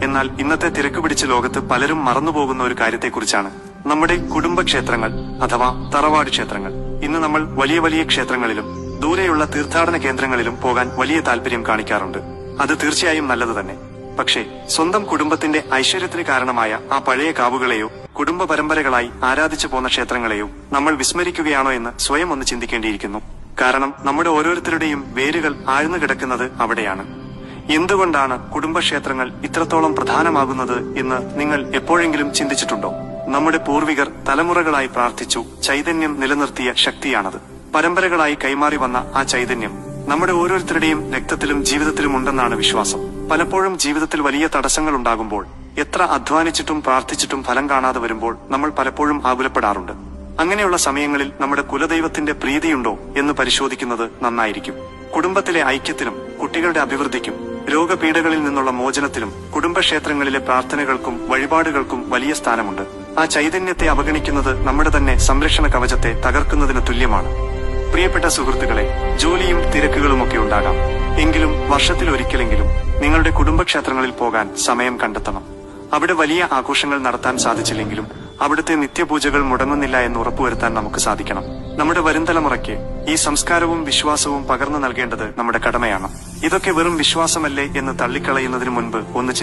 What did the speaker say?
എന്നാൽ ഇന്നത്തെ തിരക്ക് പിടിച്ച ലോകത്ത് പലരും മറന്നുപോകുന്ന ഒരു കാര്യത്തെക്കുറിച്ചാണ്. നമ്മുടെ കുടുംബക്ഷേത്രങ്ങൾ അഥവാ തറവാട് ക്ഷേത്രങ്ങൾ. ഇന്ന് നമ്മൾ വലിയ വലിയ ക്ഷേത്രങ്ങളിലും ദൂരെയുള്ള തീർത്ഥാടന കേന്ദ്രങ്ങളിലും പോകാൻ വലിയ താല്പര്യം കാണിക്കാറുണ്ട്. അത് തീർച്ചയായും നല്ലത് തന്നെ. പക്ഷേ സ്വന്തം കുടുംബത്തിന്റെ ഐശ്വര്യത്തിന് കാരണമായ ആ പഴയ കാവുകളെയോ കുടുംബ പരമ്പരകളായി ആരാധിച്ചു പോന്ന ക്ഷേത്രങ്ങളെയോ നമ്മൾ വിസ്മരിക്കുകയാണോ എന്ന് സ്വയം ഒന്ന് ചിന്തിക്കേണ്ടിയിരിക്കുന്നു. കാരണം നമ്മുടെ ഓരോരുത്തരുടെയും വേരുകൾ ആഴ്ന്നു കിടക്കുന്നത് അവിടെയാണ്. എന്തുകൊണ്ടാണ് കുടുംബക്ഷേത്രങ്ങൾ ഇത്രത്തോളം പ്രധാനമാകുന്നത് എന്ന് നിങ്ങൾ എപ്പോഴെങ്കിലും ചിന്തിച്ചിട്ടുണ്ടോ? നമ്മുടെ പൂർവികർ തലമുറകളായി പ്രാർത്ഥിച്ചു ചൈതന്യം നിലനിർത്തിയ ശക്തിയാണത്. പരമ്പരകളായി കൈമാറി വന്ന ആ ചൈതന്യം നമ്മുടെ ഓരോരുത്തരുടെയും രക്തത്തിലും ജീവിതത്തിലും ഉണ്ടെന്നാണ് വിശ്വാസം. പലപ്പോഴും ജീവിതത്തിൽ വലിയ തടസ്സങ്ങൾ ഉണ്ടാകുമ്പോൾ, എത്ര അധ്വാനിച്ചിട്ടും പ്രാർത്ഥിച്ചിട്ടും ഫലം കാണാതെ വരുമ്പോൾ നമ്മൾ പലപ്പോഴും ആകുലപ്പെടാറുണ്ട്. അങ്ങനെയുള്ള സമയങ്ങളിൽ നമ്മുടെ കുലദൈവത്തിന്റെ പ്രീതിയുണ്ടോ എന്ന് പരിശോധിക്കുന്നത് നന്നായിരിക്കും. കുടുംബത്തിലെ ഐക്യത്തിനും കുട്ടികളുടെ അഭിവൃദ്ധിക്കും രോഗപീഠകളിൽ നിന്നുള്ള മോചനത്തിലും കുടുംബക്ഷേത്രങ്ങളിലെ പ്രാർത്ഥനകൾക്കും വഴിപാടുകൾക്കും വലിയ സ്ഥാനമുണ്ട്. ആ ചൈതന്യത്തെ അവഗണിക്കുന്നത് നമ്മുടെ തന്നെ സംരക്ഷണ കവചത്തെ തകർക്കുന്നതിന് തുല്യമാണ്. പ്രിയപ്പെട്ട സുഹൃത്തുക്കളെ, ജോലിയും തിരക്കുകളുമൊക്കെ ഉണ്ടാകാം. എങ്കിലും വർഷത്തിലൊരിക്കലെങ്കിലും നിങ്ങളുടെ കുടുംബക്ഷേത്രങ്ങളിൽ പോകാൻ സമയം കണ്ടെത്തണം. അവിടെ വലിയ ആഘോഷങ്ങൾ നടത്താൻ സാധിച്ചില്ലെങ്കിലും അവിടുത്തെ നിത്യപൂജകൾ മുടങ്ങുന്നില്ല എന്ന് ഉറപ്പുവരുത്താൻ നമുക്ക് സാധിക്കണം. നമ്മുടെ വരും തലമുറയ്ക്ക് ഈ സംസ്കാരവും വിശ്വാസവും പകർന്നു നൽകേണ്ടത് നമ്മുടെ കടമയാണ്. ഇതൊക്കെ വെറും വിശ്വാസമല്ലേ എന്ന് തള്ളിക്കളയുന്നതിന് മുൻപ് ഒന്ന്